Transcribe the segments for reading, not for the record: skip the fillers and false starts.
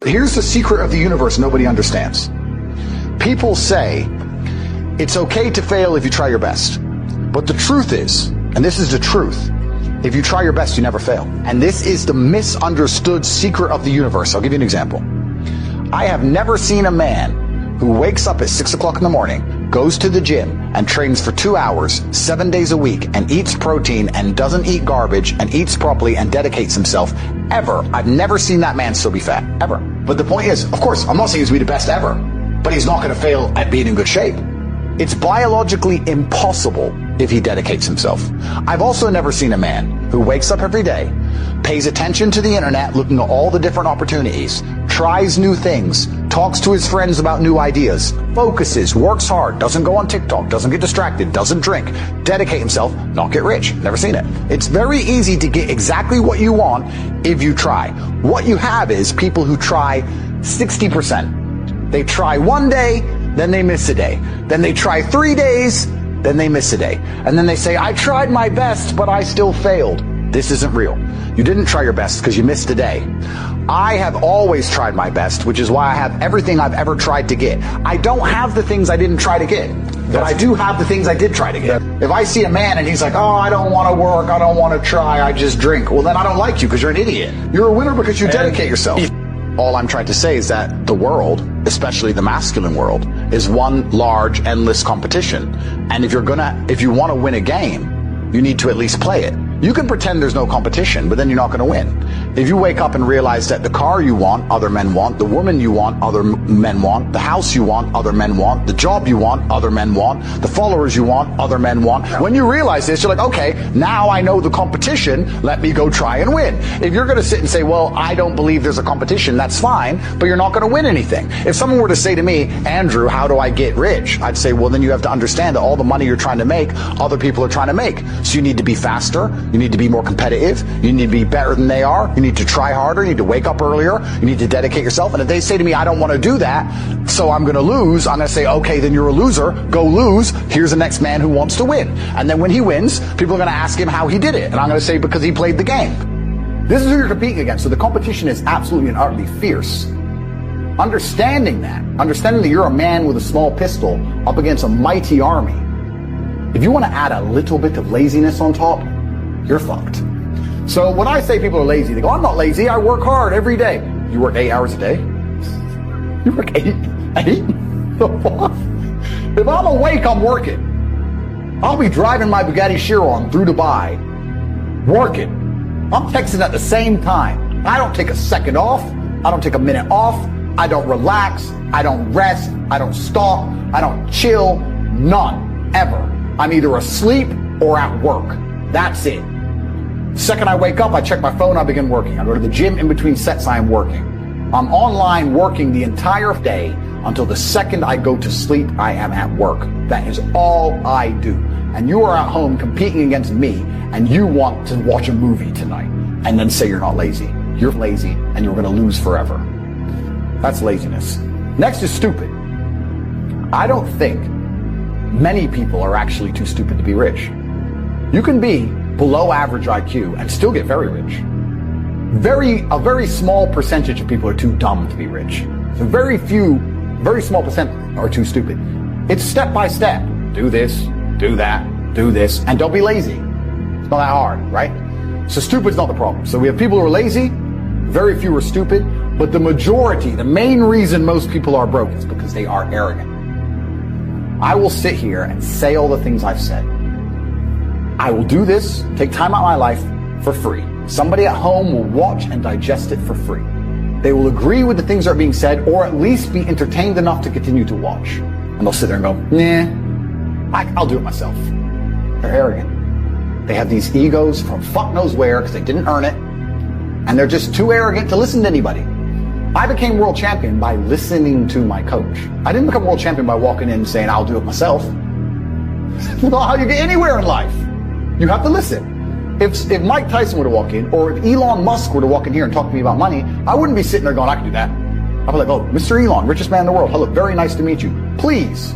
Here's the secret of the universe nobody understands. People say it's okay to fail if you try your best. But the truth is, and this is the truth, if you try your best, you never fail. And this is the misunderstood secret of the universe. I'll give you an example. I have never seen a man who wakes up at 6 o'clock in the morning, goes to the gym, and trains for 2 hours, 7 days a week, and eats protein, and doesn't eat garbage, and eats properly, and dedicates himself, ever. I've never seen that man still be fat, ever. But the point is, of course, I'm not saying he's going to be the best ever, but he's not going to fail at being in good shape. It's biologically impossible if he dedicates himself. I've also never seen a man who wakes up every day, pays attention to the internet, looking at all the different opportunities, tries new things, talks to his friends about new ideas, focuses, works hard, doesn't go on TikTok, doesn't get distracted, doesn't drink, dedicate himself, not get rich. Never seen it. It's very easy to get exactly what you want if you try. What you have is people who try 60%. They try one day, then they miss a day. Then they try 3 days, then they miss a day. And then they say, I tried my best, but I still failed. This isn't real. You didn't try your best because you missed a day. I have always tried my best, which is why I have everything I've ever tried to get. I don't have the things I didn't try to get, but I do have the things I did try to get. If I see a man and he's like, oh, I don't want to work, I don't want to try, I just drink. Well, then I don't like you because you're an idiot. You're a winner because you dedicate yourself. All I'm trying to say is that the world, especially the masculine world, is one large, endless competition. And if you want to win a game, you need to at least play it. You can pretend there's no competition, but then you're not going to win. If you wake up and realize that the car you want, other men want, the woman you want, other men want, the house you want, other men want, the job you want, other men want, the followers you want, other men want. When you realize this, you're like, okay, now I know the competition, let me go try and win. If you're going to sit and say, well, I don't believe there's a competition, that's fine, but you're not going to win anything. If someone were to say to me, Andrew, how do I get rich? I'd say, well, then you have to understand that all the money you're trying to make, other people are trying to make. So you need to be faster. You need to be more competitive. You need to be better than they are. You need to try harder. You need to wake up earlier. You need to dedicate yourself. And if they say to me, I don't want to do that, so I'm going to lose, I'm going to say, okay, then you're a loser. Go lose. Here's the next man who wants to win. And then when he wins, people are going to ask him how he did it. And I'm going to say, because he played the game. This is who you're competing against. So the competition is absolutely and utterly fierce. Understanding that you're a man with a small pistol up against a mighty army. If you want to add a little bit of laziness on top, you're fucked. So when I say people are lazy, they go, I'm not lazy, I work hard every day. You work 8 hours a day? You work eight? The fuck? If I'm awake, I'm working. I'll be driving my Bugatti Chiron through Dubai, working. I'm texting at the same time. I don't take a second off. I don't take a minute off. I don't relax. I don't rest. I don't stop. I don't chill. None. Ever. I'm either asleep or at work. That's it. The second I wake up, I check my phone, I begin working. I go to the gym, in between sets, I am working. I'm online working the entire day until the second I go to sleep, I am at work. That is all I do. And you are at home competing against me, and you want to watch a movie tonight, and then say you're not lazy. You're lazy, and you're going to lose forever. That's laziness. Next is stupid. I don't think many people are actually too stupid to be rich. You can be below average IQ and still get very rich. A very small percentage of people are too dumb to be rich. So very small percent are too stupid. It's step by step. Do this, do that, do this, and don't be lazy. It's not that hard, right? So stupid's not the problem. So we have people who are lazy, very few are stupid, but the majority, the main reason most people are broke is because they are arrogant. I will sit here and say all the things I've said. I will do this, take time out of my life for free. Somebody at home will watch and digest it for free. They will agree with the things that are being said, or at least be entertained enough to continue to watch. And they'll sit there and go, nah, I'll do it myself. They're arrogant. They have these egos from fuck knows where because they didn't earn it. And they're just too arrogant to listen to anybody. I became world champion by listening to my coach. I didn't become world champion by walking in and saying, I'll do it myself. That's not how you get anywhere in life. You have to listen. If Mike Tyson were to walk in, or if Elon Musk were to walk in here and talk to me about money, I wouldn't be sitting there going, I can do that. I'd be like, oh, Mr. Elon, richest man in the world. Hello, very nice to meet you. Please,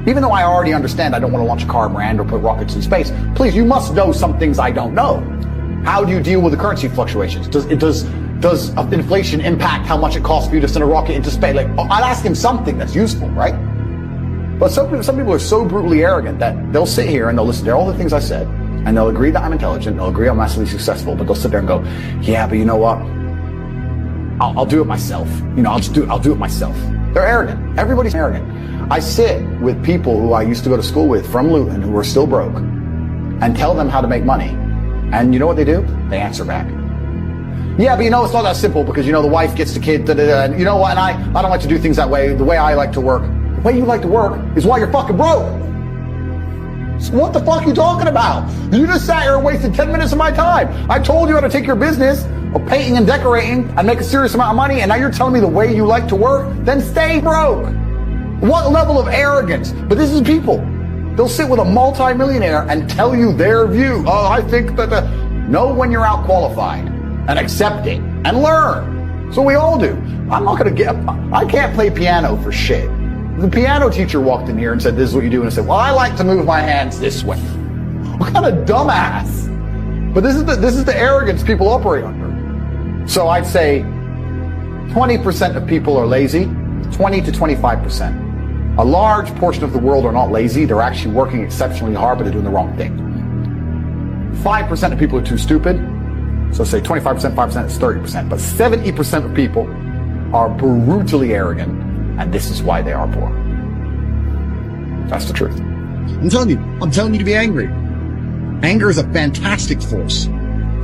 even though I already understand I don't want to launch a car brand or put rockets in space, please, you must know some things I don't know. How do you deal with the currency fluctuations? Does does inflation impact how much it costs for you to send a rocket into space? Like, I'd ask him something that's useful, right? But some people are so brutally arrogant that they'll sit here and they'll listen to all the ththings I said, and they'll agree that I'm intelligent, they'll agree I'm massively successful, but they'll sit there and go, yeah, but you know what? I'll do it myself. I'll do it myself. They're arrogant. Everybody's arrogant. I sit with people who I used to go to school with from Luton who are still broke and tell them how to make money. And you know what they do? They answer back. Yeah, but it's not that simple because, the wife gets the kid, and you know what? And I don't like to do things that way. The way I like to work. The way you like to work is why you're fucking broke. So what the fuck are you talking about? You just sat here and wasted 10 minutes of my time. I told you how to take your business of painting and decorating and make a serious amount of money, and now you're telling me the way you like to work? Then stay broke. What level of arrogance? But this is people. They'll sit with a multi-millionaire and tell you their view. Oh, I think that know when you're out qualified and accept it and learn. So we all do. I can't play piano for shit. The piano teacher walked in here and said, this is what you do. And I said, well, I like to move my hands this way. What kind of dumbass? But this is the arrogance people operate under. So I'd say 20% of people are lazy, 20 to 25%. A large portion of the world are not lazy. They're actually working exceptionally hard, but they're doing the wrong thing. 5% of people are too stupid. So say 25%, 5% is 30%. But 70% of people are brutally arrogant, and this is why they are poor. That's the truth. I'm telling you to be angry. Anger is a fantastic force.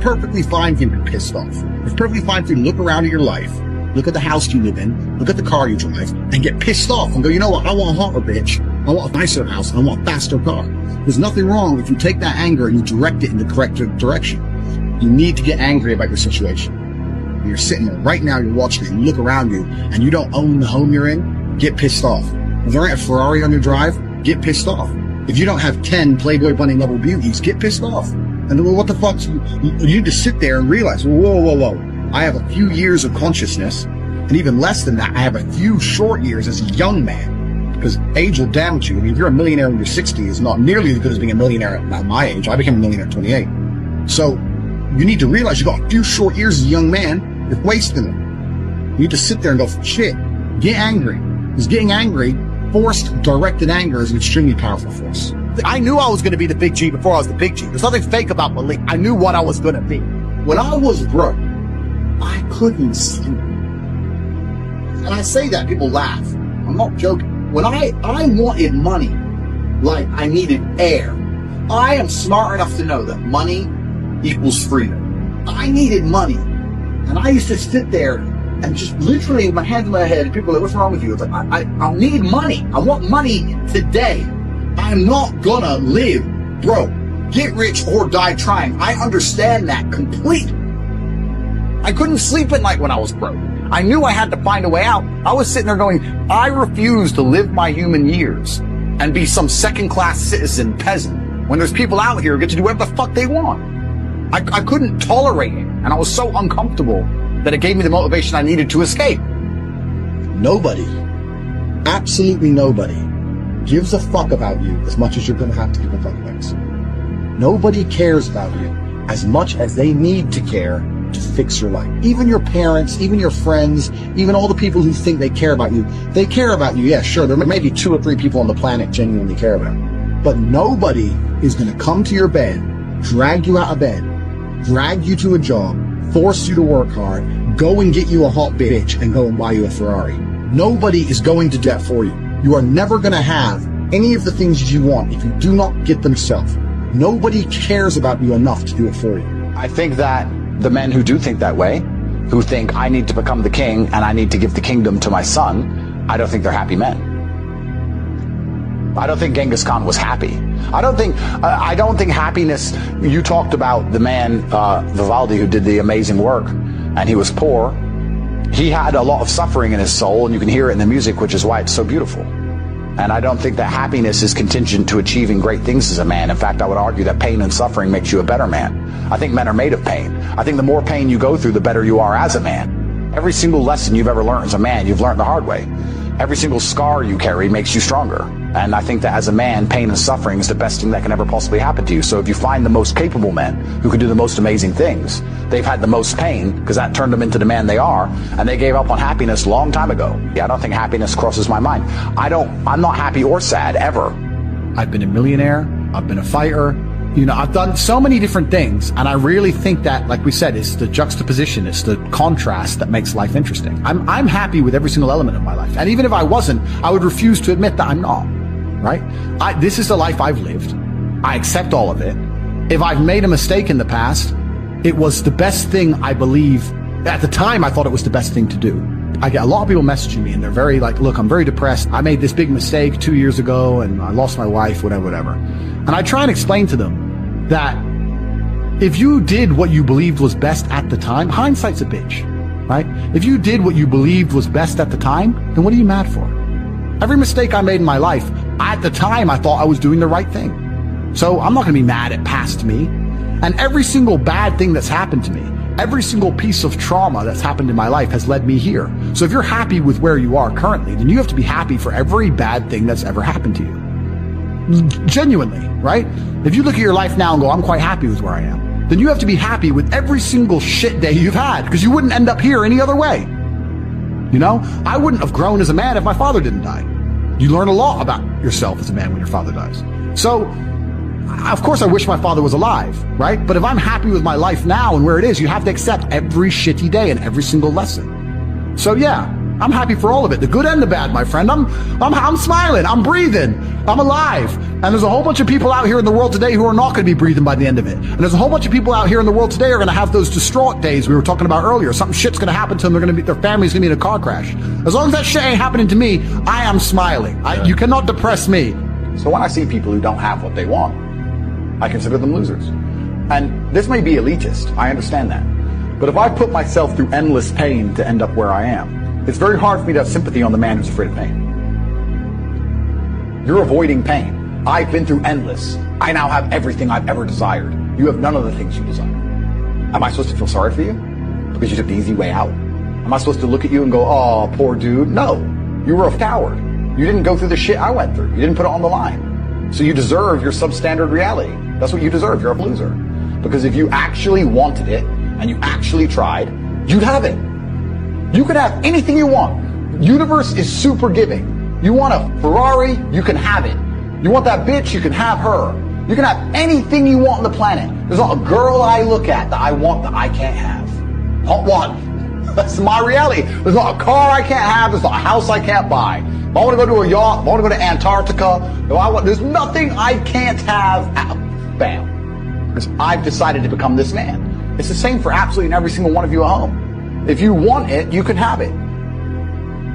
Perfectly fine for you to be pissed off. It's perfectly fine for you to look around at your life, look at the house you live in, look at the car you drive, and get pissed off and go, you know what, I want a hotter bitch, I want a nicer house, I want a faster car. There's nothing wrong if you take that anger and you direct it in the correct direction. You need to get angry about your situation. When you're sitting there right now, you're watching it, you look around you, and you don't own the home you're in, get pissed off. If there ain't a Ferrari on your drive, get pissed off. If you don't have 10 Playboy Bunny level beauties, get pissed off. And then, well, what the fuck? You need to sit there and realize, whoa. I have a few years of consciousness, and even less than that, I have a few short years as a young man, because age will damage you. I mean, if you're a millionaire in your 60s, it's not nearly as good as being a millionaire at my age. I became a millionaire at 28. So you need to realize you got a few short years as a young man, you're wasting them. You need to sit there and go, shit, get angry. Because getting angry, forced, directed anger is an extremely powerful force. I knew I was going to be the big G before I was the big G. There's nothing fake about belief. I knew what I was going to be. When I was broke, I couldn't sleep. And I say that, people laugh. I'm not joking. When I wanted money like I needed air, I am smart enough to know that money equals freedom. I needed money. And I used to sit there and just literally with my hand in my head, and people are like, what's wrong with you? It's like, I need money. I want money today. I'm not gonna live broke. Get rich or die trying. I understand that completely. I couldn't sleep at night when I was broke. I knew I had to find a way out. I was sitting there going, I refuse to live my human years and be some second-class citizen peasant when there's people out here who get to do whatever the fuck they want. I couldn't tolerate it, and I was so uncomfortable that it gave me the motivation I needed to escape. Nobody, absolutely nobody, gives a fuck about you as much as you're going to have to give a fuck about yourself. Nobody cares about you as much as they need to care to fix your life. Even your parents, even your friends, even all the people who think they care about you, they care about you. Yeah, sure, there may be 2 or 3 people on the planet genuinely care about you. But nobody is going to come to your bed, drag you out of bed, drag you to a job, force you to work hard, go and get you a hot bitch, and go and buy you a Ferrari. Nobody is going to do that for you. You are never going to have any of the things you want if you do not get them yourself. Nobody cares about you enough to do it for you. I think that the men who do think that way, who think I need to become the king and I need to give the kingdom to my son, I don't think they're happy men. I don't think Genghis Khan was happy. I don't think happiness, you talked about the man, Vivaldi, who did the amazing work, and he was poor. He had a lot of suffering in his soul, and you can hear it in the music, which is why it's so beautiful. And I don't think that happiness is contingent to achieving great things as a man. In fact, I would argue that pain and suffering makes you a better man. I think men are made of pain. I think the more pain you go through, the better you are as a man. Every single lesson you've ever learned as a man, you've learned the hard way. every single scar you carry makes you stronger. And I think that as a man, pain and suffering is the best thing that can ever possibly happen to you. So if you find the most capable men who can do the most amazing things, they've had the most pain because that turned them into the man they are, and they gave up on happiness a long time ago. Yeah, I don't think happiness crosses my mind. I'm not happy or sad ever. I've been a millionaire. I've been a fighter. You know, I've done so many different things, and I really think that, like we said, it's the juxtaposition, it's the contrast that makes life interesting. I'm happy with every single element of my life, and even if I wasn't, I would refuse to admit that I'm not, right? This is the life I've lived. I accept all of it. If I've made a mistake in the past, it was the best thing, I believe. At the time, I thought it was the best thing to do. I get a lot of people messaging me, and they're very like, look, I'm very depressed. I made this big mistake 2 years ago, and I lost my wife, whatever. And I try and explain to them that if you did what you believed was best at the time, hindsight's a bitch, right? If you did what you believed was best at the time, then what are you mad for? Every mistake I made in my life, at the time I thought I was doing the right thing. So I'm not going to be mad at past me. And every single bad thing that's happened to me, every single piece of trauma that's happened in my life has led me here. So if you're happy with where you are currently, then you have to be happy for every bad thing that's ever happened to you. Genuinely, right? If you look at your life now and go, I'm quite happy with where I am, then you have to be happy with every single shit day you've had, because you wouldn't end up here any other way. You know, I wouldn't have grown as a man if my father didn't die. You learn a lot about yourself as a man when your father dies. So, of course I wish my father was alive, right? But if I'm happy with my life now and where it is, you have to accept every shitty day and every single lesson. So yeah, I'm happy for all of it, the good and the bad, my friend. I'm smiling, I'm breathing, I'm alive. And there's a whole bunch of people out here in the world today who are not going to be breathing by the end of it. And there's a whole bunch of people out here in the world today who are going to have those distraught days we were talking about earlier. Something shit's going to happen to them. Their family's going to be in a car crash. As long as that shit ain't happening to me, I am smiling. You cannot depress me. So when I see people who don't have what they want, I consider them losers. And this may be elitist, I understand that. But if I put myself through endless pain to end up where I am, it's very hard for me to have sympathy on the man who's afraid of pain. You're avoiding pain. I've been through endless. I now have everything I've ever desired. You have none of the things you desire. Am I supposed to feel sorry for you because you took the easy way out? Am I supposed to look at you and go, oh, poor dude? No, you were a coward. You didn't go through the shit I went through. You didn't put it on the line. So you deserve your substandard reality. That's what you deserve. You're a loser. Because if you actually wanted it and you actually tried, you'd have it. You can have anything you want. The universe is super giving. You want a Ferrari, you can have it. You want that bitch, you can have her. You can have anything you want on the planet. There's not a girl I look at that I want that I can't have. Not one. That's my reality. There's not a car I can't have. There's not a house I can't buy. If I want to go to a yacht, if I want to go to Antarctica, there's nothing I can't have. Bam. Because I've decided to become this man. It's the same for absolutely every single one of you at home. If you want it, you can have it.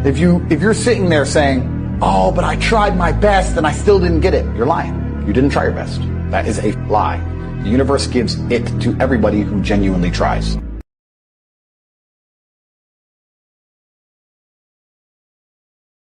If you're sitting there saying, oh, but I tried my best and I still didn't get it, you're lying. You didn't try your best. That is a lie. The universe gives it to everybody who genuinely tries.